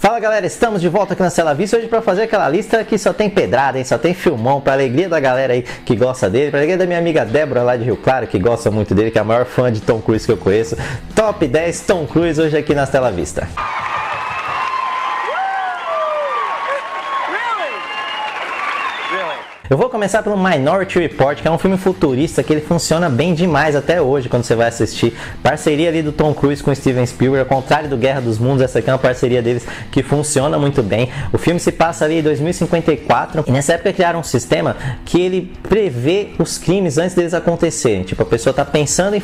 Fala galera, estamos de volta aqui na Tela Vista hoje para fazer aquela lista que só tem pedrada, hein? Só tem filmão, para alegria da galera aí que gosta dele, para alegria da minha amiga Débora lá de Rio Claro, que gosta muito dele, que é a maior fã de Tom Cruise que eu conheço. Top 10 Tom Cruise hoje aqui na Tela Vista. Eu vou começar pelo Minority Report, que é um filme futurista que ele funciona bem demais até hoje quando você vai assistir. Parceria ali do Tom Cruise com Steven Spielberg, ao contrário do Guerra dos Mundos, essa aqui é uma parceria deles que funciona muito bem. O filme se passa ali em 2054 e nessa época criaram um sistema que ele prevê os crimes antes deles acontecerem. Tipo, a pessoa tá pensando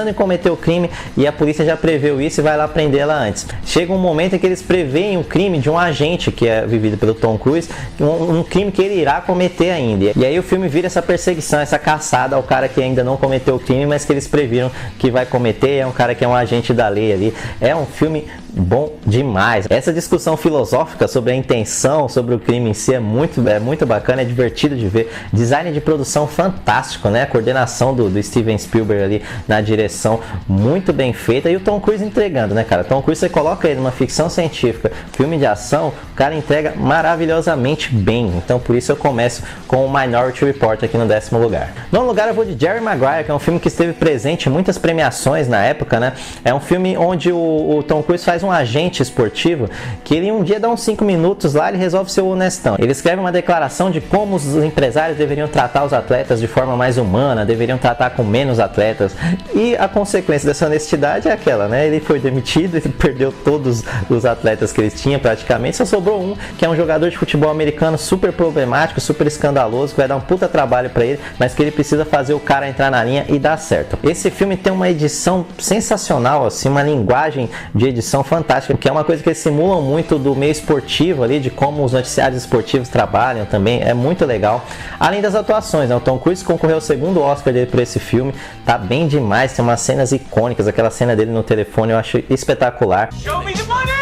em cometer o crime e a polícia já preveu isso e vai lá prender ela antes. Chega um momento em que eles preveem o crime de um agente que é vivido pelo Tom Cruise, um crime que ele irá cometer ainda. E aí o filme vira essa perseguição, essa caçada ao cara que ainda não cometeu o crime, mas que eles previram que vai cometer. É um cara que é um agente da lei ali. É um filme bom demais. Essa discussão filosófica sobre a intenção, sobre o crime em si é muito bacana, é divertido de ver. Design de produção fantástico, né? A coordenação do Steven Spielberg ali na direção, muito bem feita. E o Tom Cruise entregando, né, cara? Tom Cruise, você coloca ele numa ficção científica, filme de ação, o cara entrega maravilhosamente bem. Então por isso eu começo com o Minority Report aqui no 10º lugar. No lugar eu vou de Jerry Maguire, que é um filme que esteve presente em muitas premiações na época, né? É um filme onde o Tom Cruise faz um agente esportivo que ele um dia dá uns 5 minutos lá, ele resolve ser honestão. Ele escreve uma declaração de como os empresários deveriam tratar os atletas de forma mais humana, deveriam tratar com menos atletas. E a consequência dessa honestidade é aquela, né? Ele foi demitido, ele perdeu todos os atletas que ele tinha praticamente, só sobrou um, que é um jogador de futebol americano super problemático, super escandaloso, que vai dar um puta trabalho pra ele, mas que ele precisa fazer o cara entrar na linha e dar certo. Esse filme tem uma edição sensacional, assim, uma linguagem de edição fantástica, que é uma coisa que eles simulam muito do meio esportivo ali, de como os noticiários esportivos trabalham também, é muito legal. Além das atuações, né? O Tom Cruise concorreu ao 2º Oscar dele por esse filme, tá bem demais, tem umas cenas icônicas, aquela cena dele no telefone eu acho espetacular. Show me the money!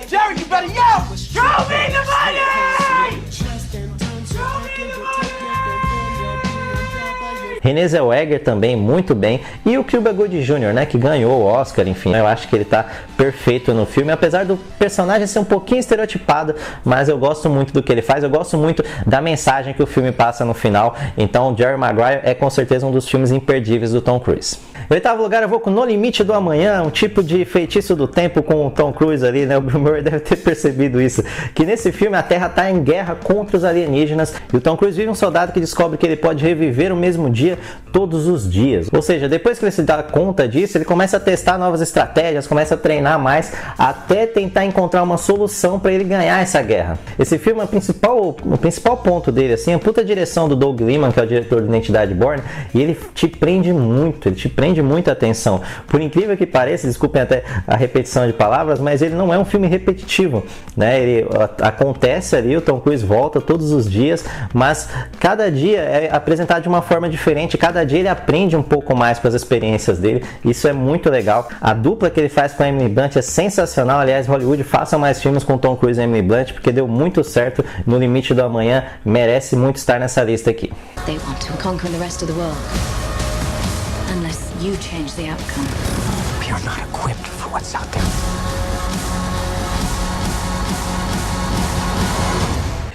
Jerry, you better yell! Show me the money! Renée Zellweger também muito bem, e o Cuba Gooding Jr., né, que ganhou o Oscar, enfim, eu acho que ele tá perfeito no filme, apesar do personagem ser um pouquinho estereotipado, mas eu gosto muito do que ele faz, eu gosto muito da mensagem que o filme passa no final, então Jerry Maguire é com certeza um dos filmes imperdíveis do Tom Cruise. Em 8º lugar eu vou com No Limite do Amanhã, um tipo de feitiço do tempo com o Tom Cruise ali, né, o Bill Murray deve ter percebido isso, que nesse filme a Terra tá em guerra contra os alienígenas, e o Tom Cruise vive um soldado que descobre que ele pode reviver o mesmo dia todos os dias. Ou seja, depois que ele se dá conta disso, ele começa a testar novas estratégias, começa a treinar mais, até tentar encontrar uma solução para ele ganhar essa guerra. Esse filme, o principal ponto dele, assim, a puta direção do Doug Liman, que é o diretor do Identidade Born, e ele te prende muito, ele te prende muita atenção. Por incrível que pareça, desculpem até a repetição de palavras, mas ele não é um filme repetitivo, né? Ele acontece ali, o Tom Cruise volta todos os dias, mas cada dia é apresentado de uma forma diferente, cada dia ele aprende um pouco mais com as experiências dele, isso é muito legal. A dupla que ele faz com a Emily Blunt é sensacional, aliás, Hollywood, façam mais filmes com Tom Cruise e Emily Blunt, porque deu muito certo. No Limite do Amanhã merece muito estar nessa lista aqui. They want to conquer the rest of the world. Unless you change the outcome. We are not equipped for what's out there.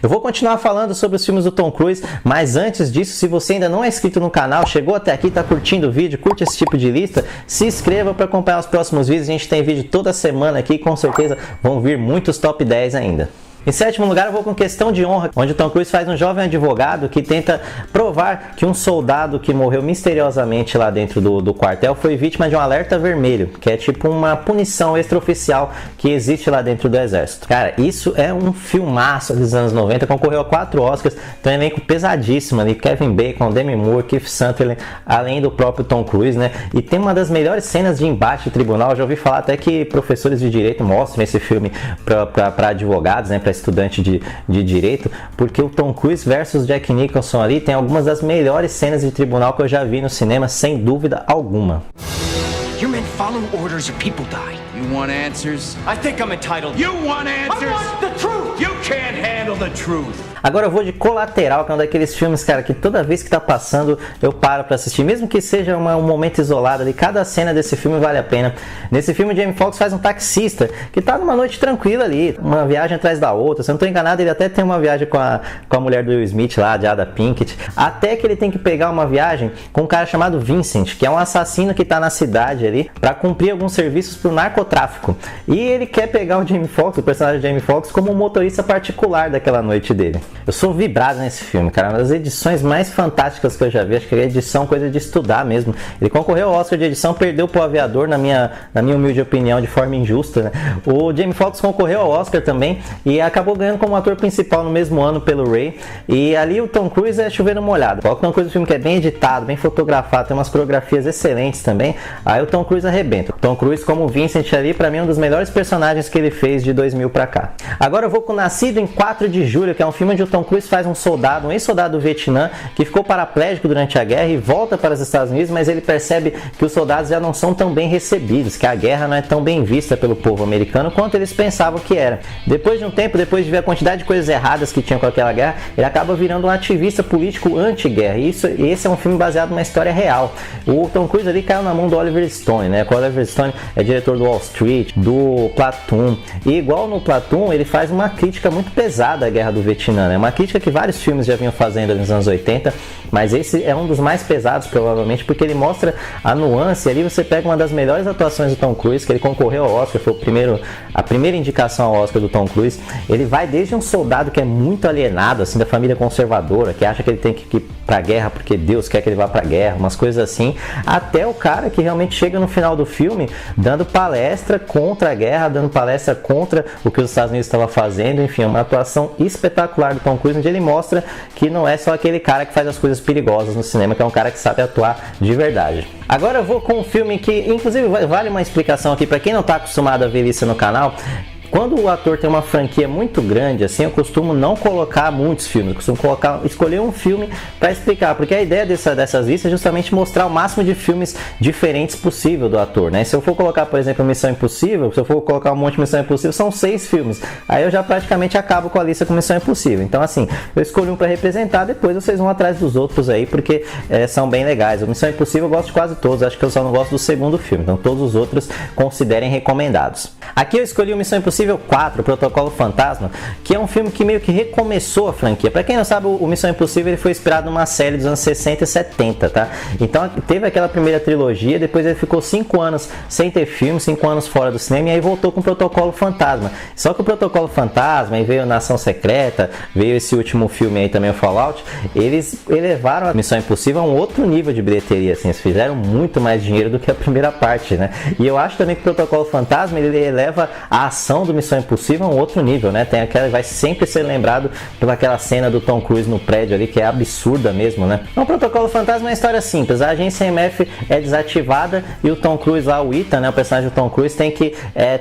Eu vou continuar falando sobre os filmes do Tom Cruise, mas antes disso, se você ainda não é inscrito no canal, chegou até aqui, está curtindo o vídeo, curte esse tipo de lista, se inscreva para acompanhar os próximos vídeos. A gente tem vídeo toda semana aqui, com certeza vão vir muitos top 10 ainda. Em 7º lugar eu vou com Questão de Honra, onde o Tom Cruise faz um jovem advogado que tenta provar que um soldado que morreu misteriosamente lá dentro do quartel foi vítima de um alerta vermelho, que é tipo uma punição extraoficial que existe lá dentro do exército. Cara, isso é um filmaço dos anos 90, concorreu a 4 Oscars, tem um elenco pesadíssimo ali, Kevin Bacon, Demi Moore, Keith Sutherland, além do próprio Tom Cruise, né? E tem uma das melhores cenas de embate de tribunal, eu já ouvi falar até que professores de direito mostram esse filme para advogados, né? Para estudante de direito, porque o Tom Cruise versus Jack Nicholson ali tem algumas das melhores cenas de tribunal que eu já vi no cinema, sem dúvida alguma. Your men follow orders or people die. You want answers? I think I'm entitled. You want answers? I want the truth! You can't handle the truth. Agora eu vou de Colateral, que é um daqueles filmes, cara, que toda vez que tá passando eu paro pra assistir, mesmo que seja um momento isolado ali, cada cena desse filme vale a pena. Nesse filme, Jamie Foxx faz um taxista que tá numa noite tranquila ali, uma viagem atrás da outra, se eu não tô enganado, ele até tem uma viagem com a mulher do Will Smith lá, de Jada Pinkett, até que ele tem que pegar uma viagem com um cara chamado Vincent, que é um assassino que tá na cidade ali, pra cumprir alguns serviços pro narcotráfico. E ele quer pegar o Jamie Foxx, o personagem Jamie Foxx, como um motorista particular daquela noite dele. Eu sou vibrado nesse filme, cara, uma das edições mais fantásticas que eu já vi, acho que a edição coisa de estudar mesmo. Ele concorreu ao Oscar de edição, perdeu pro Aviador, na minha humilde opinião, de forma injusta, né? O Jamie Foxx concorreu ao Oscar também e acabou ganhando como ator principal no mesmo ano pelo Ray. E ali o Tom Cruise é chovendo molhado. O Tom Cruise é um filme que é bem editado, bem fotografado, tem umas coreografias excelentes também. Aí o Tom Cruise arrebenta. O Tom Cruise como Vincent ali, pra mim, é um dos melhores personagens que ele fez de 2000 pra cá. Agora eu vou com Nascido em 4 de Julho, que é um filme onde o Tom Cruise faz um soldado, um ex-soldado do Vietnã, que ficou paraplégico durante a guerra e volta para os Estados Unidos, mas ele percebe que os soldados já não são tão bem recebidos, que a guerra não é tão bem vista pelo povo americano quanto eles pensavam que era. Depois de um tempo, depois de ver a quantidade de coisas erradas que tinha com aquela guerra, ele acaba virando um ativista político anti-guerra. E esse é um filme baseado numa história real. O Tom Cruise ali caiu na mão do Oliver Stone, né? O Oliver Stone é diretor do Wall Street, do Platoon. E igual no Platoon, ele faz uma crítica muito pesada à guerra do Vietnã, né? Uma crítica que vários filmes já vinham fazendo nos anos 80, mas esse é um dos mais pesados provavelmente, porque ele mostra a nuance. Ali você pega uma das melhores atuações do Tom Cruise, que ele concorreu ao Oscar, foi a primeira indicação ao Oscar do Tom Cruise. Ele vai desde um soldado que é muito alienado, assim, da família conservadora, que acha que ele tem que ir pra guerra porque Deus quer que ele vá pra guerra, umas coisas assim, até o cara que realmente chega no final do filme dando palestra contra a guerra, dando palestra contra o que os Estados Unidos estavam fazendo. Enfim, é uma atuação espetacular do Tom Cruise, onde ele mostra que não é só aquele cara que faz as coisas perigosas no cinema, que é um cara que sabe atuar de verdade. Agora eu vou com um filme que, inclusive, vale uma explicação aqui para quem não está acostumado a ver isso no canal. Quando o ator tem uma franquia muito grande, assim, eu costumo não colocar muitos filmes, eu costumo escolher um filme para explicar, porque a ideia dessas listas é justamente mostrar o máximo de filmes diferentes possível do ator, né? Se eu for colocar, por exemplo, Missão Impossível, se eu for colocar um monte de Missão Impossível, são 6 filmes, aí eu já praticamente acabo com a lista com Missão Impossível. Então, assim, eu escolhi um para representar, depois vocês vão atrás dos outros aí, porque são bem legais. O Missão Impossível eu gosto de quase todos, acho que eu só não gosto do segundo filme, então todos os outros considerem recomendados. Aqui eu escolhi o Missão Impossível 4, Protocolo Fantasma, que é um filme que meio que recomeçou a franquia. Para quem não sabe, o Missão Impossível ele foi inspirado numa série dos anos 60 e 70, tá? Então teve aquela primeira trilogia, depois ele ficou 5 anos sem ter filme, 5 anos fora do cinema, e aí voltou com o Protocolo Fantasma. Só que o Protocolo Fantasma, aí veio Nação Secreta, veio esse último filme aí também, o Fallout, eles elevaram a Missão Impossível a um outro nível de bilheteria, assim, eles fizeram muito mais dinheiro do que a primeira parte, né? E eu acho também que o Protocolo Fantasma, ele eleva a ação do Missão Impossível a um outro nível, né? Tem aquela, vai sempre ser lembrado pelaquela cena do Tom Cruise no prédio ali, que é absurda mesmo, né? Então, o Protocolo Fantasma é uma história simples. A agência MF é desativada e o Tom Cruise lá, o Ethan, né, o personagem do Tom Cruise, tem que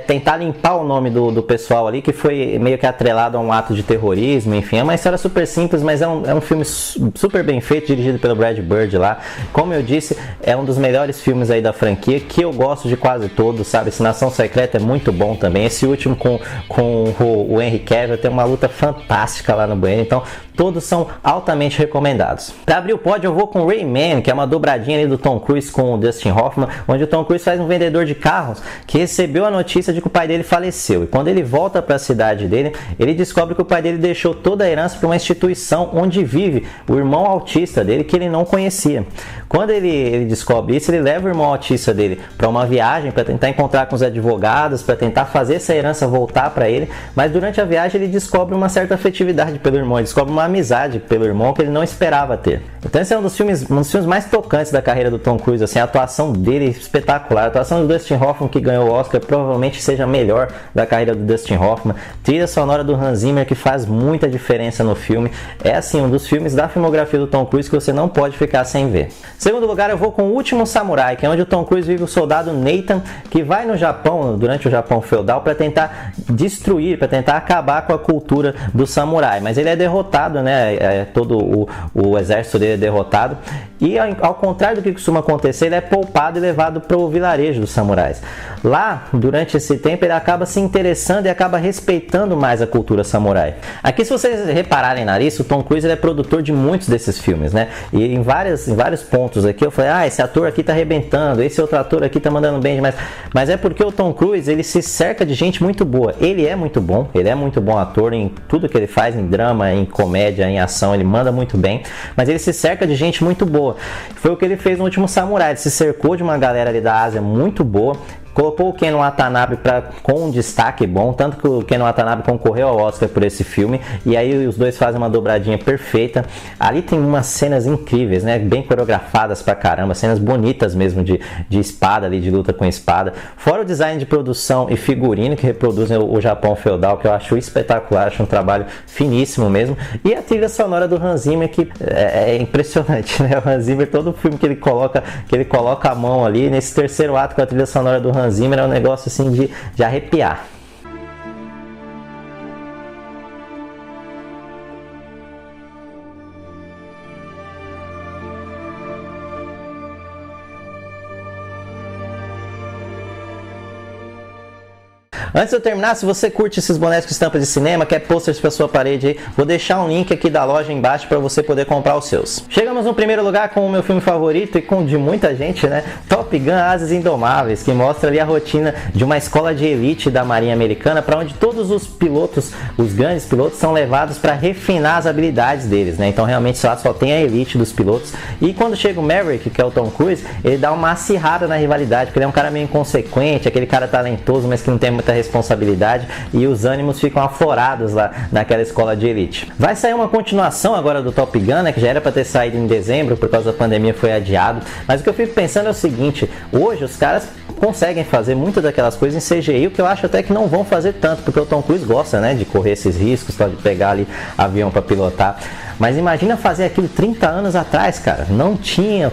tentar limpar o nome do pessoal ali, que foi meio que atrelado a um ato de terrorismo. Enfim, é uma história super simples, mas é um filme super bem feito, dirigido pelo Brad Bird lá. Como eu disse, é um dos melhores filmes aí da franquia, que eu gosto de quase todos, sabe? Esse Nação Secreta é muito bom também. Esse último com o Henry Cavill tem uma luta fantástica lá no banheiro, então todos são altamente recomendados. Para abrir o pódio eu vou com Rayman, que é uma dobradinha ali do Tom Cruise com o Dustin Hoffman, onde o Tom Cruise faz um vendedor de carros que recebeu a notícia de que o pai dele faleceu, e quando ele volta para a cidade dele, ele descobre que o pai dele deixou toda a herança para uma instituição onde vive o irmão autista dele, que ele não conhecia. Quando ele descobre isso, ele leva o irmão autista dele para uma viagem para tentar encontrar com os advogados, para tentar fazer essa herança voltar para ele, mas durante a viagem ele descobre uma certa afetividade pelo irmão, ele descobre uma amizade pelo irmão que ele não esperava ter. Então esse é um dos filmes mais tocantes da carreira do Tom Cruise, assim, a atuação dele é espetacular, a atuação do Dustin Hoffman, que ganhou o Oscar, provavelmente seja a melhor da carreira do Dustin Hoffman, trilha sonora do Hans Zimmer, que faz muita diferença no filme, é assim, um dos filmes da filmografia do Tom Cruise que você não pode ficar sem ver. Segundo lugar, eu vou com O Último Samurai, que é onde o Tom Cruise vive o soldado Nathan, que vai no Japão, durante o Japão feudal, para tentar destruir, para tentar acabar com a cultura do samurai, mas ele é derrotado, né? Todo o exército dele é derrotado, E ao contrário do que costuma acontecer, ele é poupado e levado para o vilarejo dos samurais. Lá, durante esse tempo, ele acaba se interessando e acaba respeitando mais a cultura samurai. Aqui, se vocês repararem na lista, o Tom Cruise ele é produtor de muitos desses filmes, né? E em vários pontos aqui eu falei, esse ator aqui tá arrebentando, esse outro ator aqui tá mandando bem demais. Mas é porque o Tom Cruise, ele se cerca de gente muito boa. Ele é muito bom ator em tudo que ele faz, em drama, em comédia, em ação, ele manda muito bem. Mas ele se cerca de gente muito boa. Foi o que ele fez no Último Samurai, ele se cercou de uma galera ali da Ásia muito boa. Colocou o Ken Watanabe com um destaque bom, tanto que o Ken Watanabe concorreu ao Oscar por esse filme, e aí os dois fazem uma dobradinha perfeita. Ali tem umas cenas incríveis, né, bem coreografadas pra caramba, cenas bonitas mesmo de espada ali, de luta com espada. Fora o design de produção e figurino que reproduzem o Japão feudal, que eu acho espetacular, acho um trabalho finíssimo mesmo. E a trilha sonora do Hans Zimmer, que é impressionante, né, o Hans Zimmer, todo filme que ele coloca a mão ali, nesse terceiro ato com a trilha sonora do Hans Zimmer é um negócio assim de arrepiar. Antes de eu terminar, se você curte esses bonecos com estampa de cinema, quer posters para sua parede aí, vou deixar um link aqui da loja embaixo para você poder comprar os seus. Chegamos no primeiro lugar com o meu filme favorito e com de muita gente, né? Top Gun: Asas Indomáveis, que mostra ali a rotina de uma escola de elite da Marinha Americana, para onde todos os pilotos, os grandes pilotos, são levados para refinar as habilidades deles, né? Então realmente lá só tem a elite dos pilotos. E quando chega o Maverick, que é o Tom Cruise, ele dá uma acirrada na rivalidade, porque ele é um cara meio inconsequente, aquele cara talentoso, mas que não tem muita responsabilidade, e os ânimos ficam aflorados lá naquela escola de elite. Vai sair uma continuação agora do Top Gun, né, que já era para ter saído em dezembro, por causa da pandemia foi adiado, mas o que eu fico pensando é o seguinte: hoje os caras conseguem fazer muitas daquelas coisas em CGI, o que eu acho até que não vão fazer tanto, porque o Tom Cruise gosta, né, de correr esses riscos, de pegar ali avião para pilotar. Mas imagina fazer aquilo 30 anos atrás, cara. Não tinha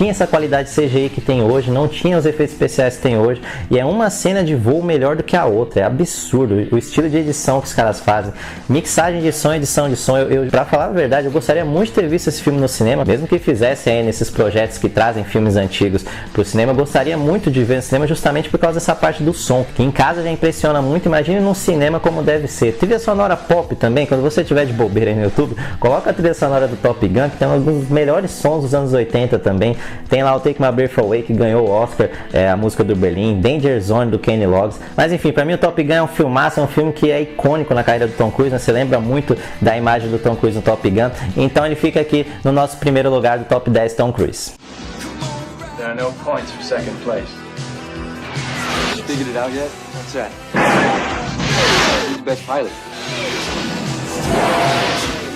essa qualidade de CGI que tem hoje, não tinha os efeitos especiais que tem hoje, e é uma cena de voo melhor do que a outra. É absurdo o estilo de edição que os caras fazem, mixagem de som, edição de som. Pra falar a verdade, eu gostaria muito de ter visto esse filme no cinema, mesmo que fizessem aí nesses projetos que trazem filmes antigos pro cinema. Eu gostaria muito de ver no cinema, justamente por causa dessa parte do som, que em casa já impressiona muito. Imagine num cinema como deve ser. Trilha sonora pop também, quando você tiver de bobeira aí no YouTube, coloca a trilha sonora do Top Gun, que tem um dos melhores sons dos anos 80 também. Tem lá o Take My Breath Away, que ganhou o Oscar, a música do Berlim, Danger Zone do Kenny Loggins. Mas enfim, pra mim o Top Gun é um filmaço, é um filme que é icônico na carreira do Tom Cruise, né? Você lembra muito da imagem do Tom Cruise no Top Gun. Então ele fica aqui no nosso primeiro lugar do Top 10 Tom Cruise. There are no points for second place. Figured it out yet? What's that? Who's the best pilot?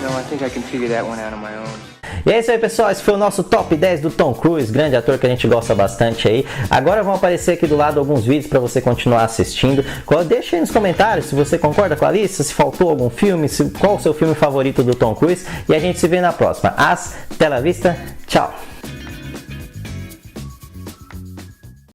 No, I think I can figure that one out on my own. E é isso aí, pessoal, esse foi o nosso Top 10 do Tom Cruise, grande ator que a gente gosta bastante aí. Agora vão aparecer aqui do lado alguns vídeos para você continuar assistindo. Deixa aí nos comentários se você concorda com a lista, se faltou algum filme, qual o seu filme favorito do Tom Cruise, e a gente se vê na próxima. Hasta la vista, tchau!